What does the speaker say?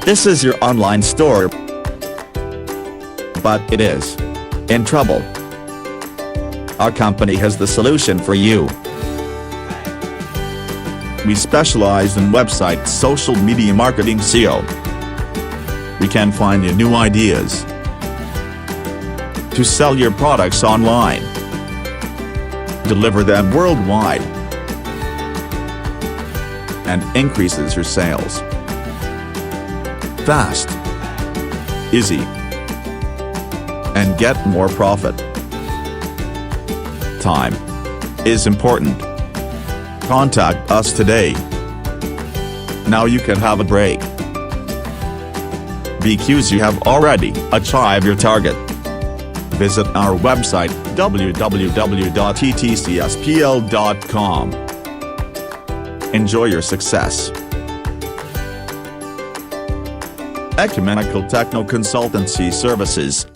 This is your online store, but it is in trouble. Our company has the solution for you. We specialize in website social media marketing SEO. We can find you new ideas to sell your products online. Deliver them worldwide and increases your sales. Fast, easy, and get more profit. Time is important. Contact us today. Now you can have a break, because you have already achieved your target. Visit our website www.eTCSPL.com. Enjoy your success. Ecumenical Techno Consultancy Services.